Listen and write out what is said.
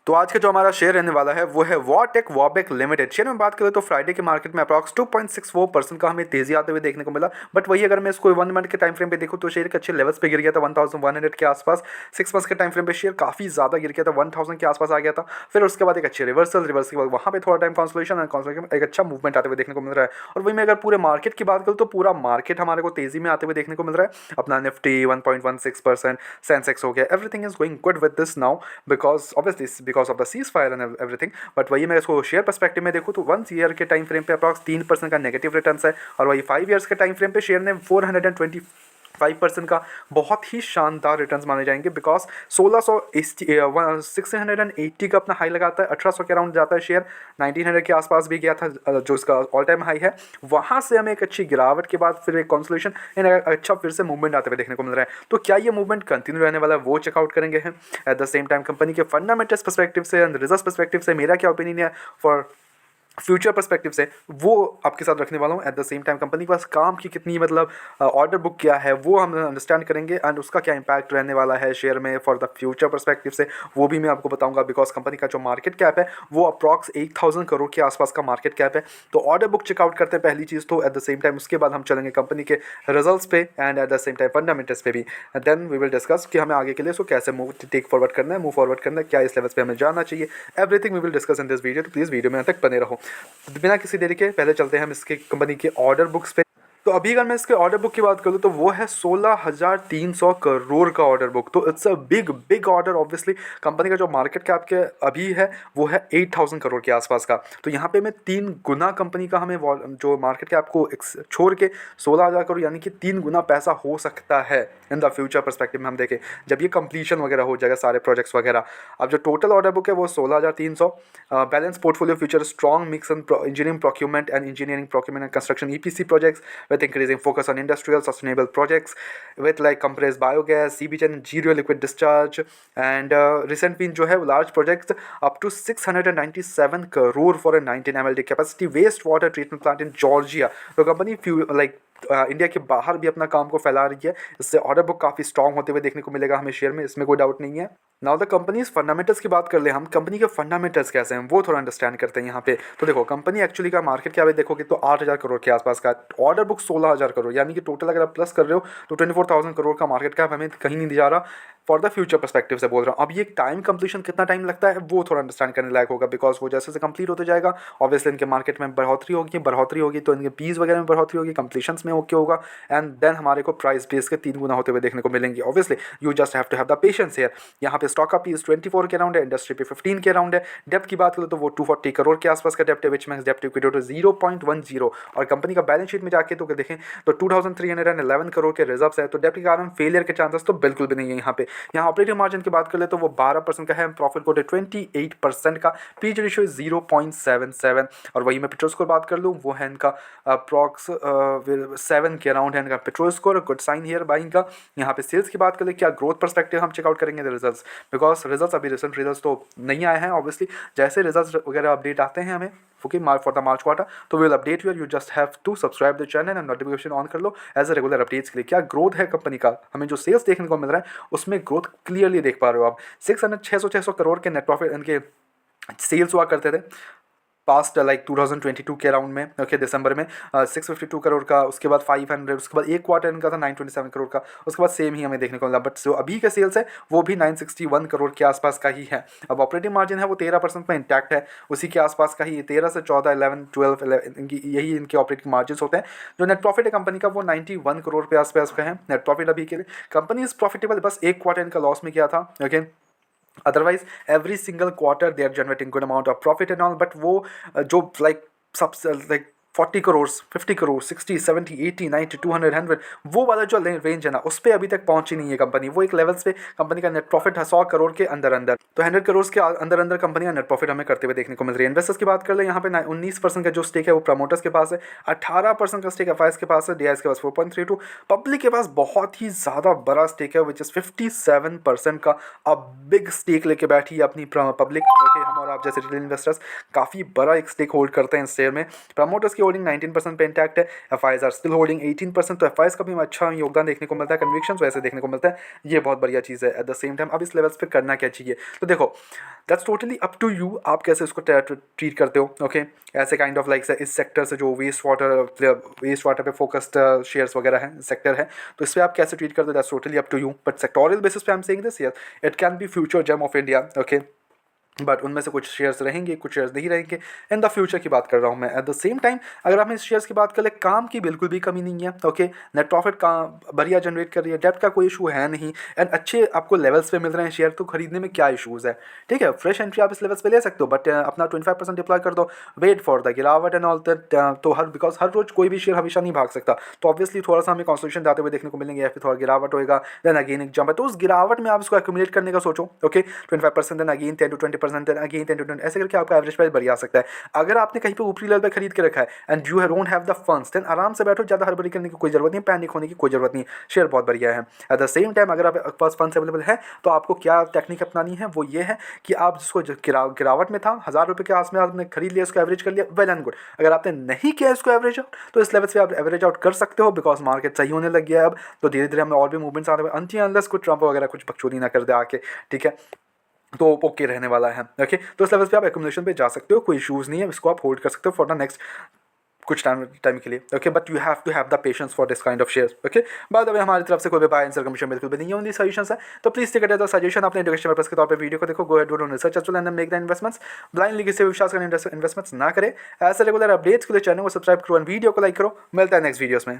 तो आज का जो हमारा शेयर रहने वाला है वो है वॉटेक वॉबेक लिमिटेड। शेयर में बात करें तो फ्राइडे के मार्केट में अप्रॉक्स 2.64% का हमें तेजी आते हुए देखने को मिला। बट वही अगर मैं इसको 1 मंथ के टाइम फ्रेम पे देखूँ तो शेयर के अच्छे लेवल्स पे गिर गया था 1100 के आसपास। 6 मंथ के टाइम फ्रेम पे शेयर काफ़ी ज़्यादा गिर गया था, 1000 के आसपास आ गया था। फिर उसके बाद एक अच्छे रिवर्सल के बाद वहाँ पे थोड़ा टाइम कॉन्सोलेशन एक अच्छा मूवमेंट आते हुए देखने को मिल रहा है। और वही मैं अगर पूरे मार्केट की बात करूँ तो पूरा मार्केट हमारे को तेजी में आते हुए देखने को मिल रहा है। अपना निफ्टी 1.16%, सेंसेक्स हो गया, everything is going good with this now because obviously because of the cease fire and everything. But वही मैं इसको शेयर पर्सपेक्टिव में देखूँ तो 1 ईयर के टाइम फ्रेम पे अप्रॉक्स 3% का नेगेटिव रिटर्न्स है। और वही 5 ईयर्स के टाइम फ्रेम पे शेयर ने 425% का बहुत ही शानदार रिटर्न्स माने जाएंगे बिकॉज 680 का अपना हाई लगाता है, 1800 के अराउंड जाता है शेयर, 1900 के आसपास भी गया था जो इसका ऑल टाइम हाई है। वहाँ से हमें एक अच्छी गिरावट के बाद फिर एक कॉन्सोलेशन अच्छा फिर से मूवमेंट आते हुए देखने को मिल रहा है। तो क्या ये मूवमेंट कंटिन्यू रहने वाला है वो चेकआउट करेंगे हैं। At the same time company के फंडामेंटल्स पर्सपेक्टिव से एंड रिजल्ट पर्सपेक्टिव से मेरा क्या ओपिनियन है फॉर फ्यूचर पर्सपेक्टिव से वो आपके साथ रखने वाला हूँ। At the same time company के पास काम की कितनी मतलब ऑर्डर बुक क्या है वो हम अंडरस्टैंड करेंगे एंड उसका क्या इंपैक्ट रहने वाला है शेयर में फॉर द फ्यूचर पर्सपेक्टिव से वो भी मैं आपको बताऊंगा। बिकॉज कंपनी का जो मार्केट कैप है वो अप्रॉक्स 8000 करोड़ के आसपास का मार्केट कैप है। तो ऑर्डर बुक चेकआउट करते हैं पहली चीज़ तो। एट द सेम टाइम उसके बाद हम चलेंगे कंपनी के रिजल्ट्स पे and at the same time fundamentals पे भी। देन वी विल डिस्कस कि हमें आगे के लिए इसको कैसे टेक फॉरवर्ड करना है, मूव फॉरवर्ड करना है, क्या इस लेवल्स पे हमें जाना चाहिए। Everything we will discuss in this video. तो प्लीज़ वीडियो में अंत तक बने रहो। तो बिना किसी देरी के पहले चलते हैं हम इसके कंपनी के ऑर्डर बुक्स पे। तो अभी अगर मैं इसके ऑर्डर बुक की बात करूँ तो वो है 16,300 करोड़ का ऑर्डर बुक। तो it's a big big order. Obviously company का जो मार्केट कैप के अभी है वो है 8000 करोड़ के आसपास का। तो यहाँ पे मैं 3 गुना कंपनी का हमें जो मार्केट कैप को छोड़ के 16,000 करोड़ यानी कि 3 गुना पैसा हो सकता है इन द फ्यूचर पर्सपेक्टिव में हम देखें जब ये कंप्लीशन वगैरह हो जाएगा सारे प्रोजेक्ट्स वगैरह। अब जो टोटल ऑर्डर बुक है वो 16,300। Balance portfolio future strong mix and engineering procurement and construction EPC projects with increasing focus on industrial sustainable projects with like compressed biogas, CBG and zero liquid discharge and recent been जो है large projects up to 697 crore for a 19 MLD capacity waste water treatment plant in Georgia। तो company like India के बाहर भी अपना काम को फैला रही है। इससे ऑर्डर बुक काफ़ी स्ट्रॉन्ग होते हुए देखने को मिलेगा हमें शेयर में, इसमें कोई डाउट नहीं है। नाउ द कंपनीज फंडामेंटल्स की बात कर ले हम, कंपनी के फंडामेंटल्स कैसे हैं वो थोड़ा अंडरस्टैंड करते हैं यहाँ पे। तो देखो कंपनी एक्चुअली का मार्केट क्या है देखोगे तो 8000 करोड़ के आसपास का, ऑर्डर बुक 16,000 करोड़ यानी कि टोटल अगर आप प्लस कर रहे हो तो 24,000 करोड़ का मार्केट कैप हमें कहीं नहीं जा रहा फॉर द फ्यूचर पर्सपेक्टिव से बोल रहा हूँ। अब ये टाइम कंप्लीशन कितना टाइम लगता है वो थोड़ा अंडरस्टैंड करने लायक होगा बिकॉज वो जैसे कंप्लीट होते जाएगा ऑब्वियसली इनके मार्केट में बढ़ोतरी होगी तो इनके पीस वगैरह में बढ़ोतरी होगी, कंप्लीशन में ओके होगा एंड देन हमारे को प्राइस बेस के 3 गुना होते हुए देखने को मिलेंगे। Obviously you just have to have the patience here. यहाँ पे स्टॉक का पीस 24 के अराउंड है, इंडस्ट्री पे 15 के अराउंड है। डेप्ट की बात करें तो वो 240 करोड़ के आसपास का डेप्ट है विच मैक्स डेप्ट इक्विटी टू 0.10। और कंपनी का बैलेंस शीट में जाके तो देखें तो 2311 करोड़ के रिजर्व्स है। तो डेप्ट के कारण फेलियर के चांसेस तो बिल्कुल भी नहीं है यहाँ पे। यहाँ ऑपरेटिंग मार्जिन की बात कर ले तो वो 12% का है, प्रॉफिट कोट 28% का, पीच रेशियो 0.77। और वही मैं पेट्रोल स्कोर बात कर लूँ वो है इनका अप्रॉक्स 7 के अराउंड है इनका Piotroski score, good sign here buying का। यहाँ पे सेल्स की बात करें क्या ग्रोथ पर्सपेक्टिव हम चेकआउट करेंगे रिजल्ट्स बिकॉज रिजल्ट्स अभी रिसेंट रिजल्ट्स तो नहीं आए हैं। ऑब्वियसली जैसे रिजल्ट्स वगैरह अपडेट आते हैं हमें okay for the March quarter तो we will update you just have to subscribe the channel and notification on कर लो एज अ रेगुलर अपडेट्स के लिए। क्या ग्रोथ है कंपनी का, हमें जो सेल्स देखने को मिल रहा है उसमें ग्रोथ क्लियरली देख पा रहे हो आप। 600 करोड़ के नेट प्रॉफिट इनके सेल्स हुआ करते थे पास्ट लाइक 2022 के अराउंड में ओके दिसंबर में 652 करोड़ का, उसके बाद 500, उसके बाद एक क्वार्टर इनका था 927 करोड़ का, उसके बाद सेम ही हमें देखने को मिला। बट जो अभी का सेल्स है वो भी 961 करोड़ के आसपास का ही है। अब ऑपरेटिंग मार्जिन है वो 13% में इंटैक्ट है, उसी के आसपास का ही 13 से 14 11 12 11 यही इनके ऑपरेटिंग मार्जिन होते हैं। जो नेट प्रॉफिट है कंपनी का वो 91 करोड़ के आसपास का है नेट प्रॉफिट अभी के लिए। कंपनी इज प्रॉफिटेबल, बस एक क्वार्टर इनका लॉस में किया था okay. otherwise every single quarter they are generating good amount of profit and all। but वो जो like सबसे like 40 करोड़ 50 करोड़ 60 70 80 90 200 100 वो वाला जो रेंज है ना उस पर अभी तक पहुंची नहीं है कंपनी। वो एक लेवल्स पे कंपनी का नेट प्रॉफिट है 100 करोड़ के अंदर अंदर, तो 100 करोड़ के अंदर अंदर कंपनी का नेट प्रॉफिट हमें करते हुए देखने को मिल रही है। इन्वेस्टर्स की बात कर ले यहाँ पे 19% का जो स्टेक है वो प्रमोटर्स के पास है, 18% का स्टेक एफआईएस के पास है, डीआईएस के पास 4.32, पब्लिक के पास बहुत ही ज़्यादा बड़ा स्टेक है विच इज़ 57% का। अब बिग स्टेक लेके बैठी है अपनी पब्लिक ओके हम और आप जैसे रिटेल इन्वेस्टर्स काफ़ी बड़ा एक स्टेक होल्ड करते हैं इस शेयर में। प्रमोटर्स की होल्डिंग 19% पे इंटैक्ट है। एफआईज आर स्टिल होल्डिंग 18%, तो एफआईज का भी अच्छा योगदान देखने को मिलता है, कन्विक्शन वैसे देखने को मिलता है, ये बहुत बढ़िया चीज़ है। एट द सेम टाइम अब इस लेवल्स पे करना क्या चाहिए, तो देखो that's totally up to you, आप कैसे इसको ट्रीट करते हो। ओके ऐसे काइंड ऑफ लाइक इस सेक्टर से जो वेस्ट वाटर पे फोकस्ड शेयर्स वगैरह हैं, सेक्टर है, तो इस पर आप कैसे ट्रीट करते हो, that's totally up to you. But sectorial basis पे I am saying this, yes it can be future gem of India. Okay but उनमें से कुछ शेयर्स रहेंगे, कुछ शेयर्स नहीं रहेंगे, इन द फ्यूचर की बात कर रहा हूँ मैं। एट द सेम टाइम अगर हम इस शेयर्स की बात करें, काम की बिल्कुल भी कमी नहीं है। ओके नेट प्रॉफिट का बढ़िया जनरेट कर रही है, डेप्ट का कोई इशू है नहीं, एंड अच्छे आपको लेवल्स पे मिल रहे हैं शेयर, तो खरीदने में क्या इशूज़ है। ठीक है फ्रेश एंट्री आप इस लेवल्स पे ले सकते हो, बट अपना 25% डिप्लॉय कर दो, वेट फॉर द गिरावट एंड ऑल दैट। तो बिकॉज हर रोज कोई भी शेयर हमेशा नहीं भाग सकता, तो ऑब्वियसली थोड़ा सा हमें कंसोलिडेशन जाते हुए देखने को मिलेंगे, या फिर थोड़ा गिरावट होगा, देन अगेन एक जंप है, तो उस गिरावट में आप इसको एक्यूमुलेट करने का सोचो। Okay 25%, then again 10 to 20%, then again 10 to 20, ऐसे करके आपका एवरेज प्राइस बढ़िया आ सकता है। अगर आपने कहीं पे ऊपरी लेवल पे खरीद के रखा है and you don't have the funds, then आराम से बैठो, ज़्यादा हड़बड़ी करने की कोई जरूरत नहीं, पैनिक होने की कोई जरूरत नहीं, शेयर बहुत बढ़िया है। एट द सेम टाइम अगर आपके पास फंड्स अवेलेबल है, तो आपको क्या टेक्निक अपनानी है, वो ये है कि आप जिसको गिरावट में था 1000 रुपये के आसपास आपने खरीद लिया, इसको एवरेज कर लिया, वेल एंड गुड। अगर आपने नहीं किया इसको एवरेज आउट, तो इस लेवल से आप एवरेज आउट कर सकते हो, बिकॉज मार्केट सही होने लग गया है अब, तो धीरे धीरे हमें और भी मूवमेंट्स आते हुए, अनटिल कुछ ट्रम्प वगैरह कुछ बकचोदी ना कर दे आके, ठीक है, तो ओके रहने वाला है। ओके तो इस लेवल पे आप एक्यूमुलेशन पे जा सकते हो, कोई इशूज़ नहीं है, इसको आप होल्ड कर सकते हो फॉर द नेक्स्ट कुछ टाइम के लिए। Okay but you have to have the patience for this kind of shares. Okay by the way हमारी तरफ से कोई भी बाय आंसर कमीशन बिल्कुल भी नहीं है, ओनली सजेशंस है, तो please take it as a suggestion, अपने एजुकेशन पर्पस के तौर पे वीडियो को देखो, go ahead do research as well and make the investments, blindly किसी विश्वास करने इन्वेस्टमेंट्स ना करें। ऐसे रेगुलर अपडेट्स के लिए चैनल को सब्सक्राइब करो एंड वीडियो को लाइक करो। मिलता है नेक्स्ट वीडियोस में।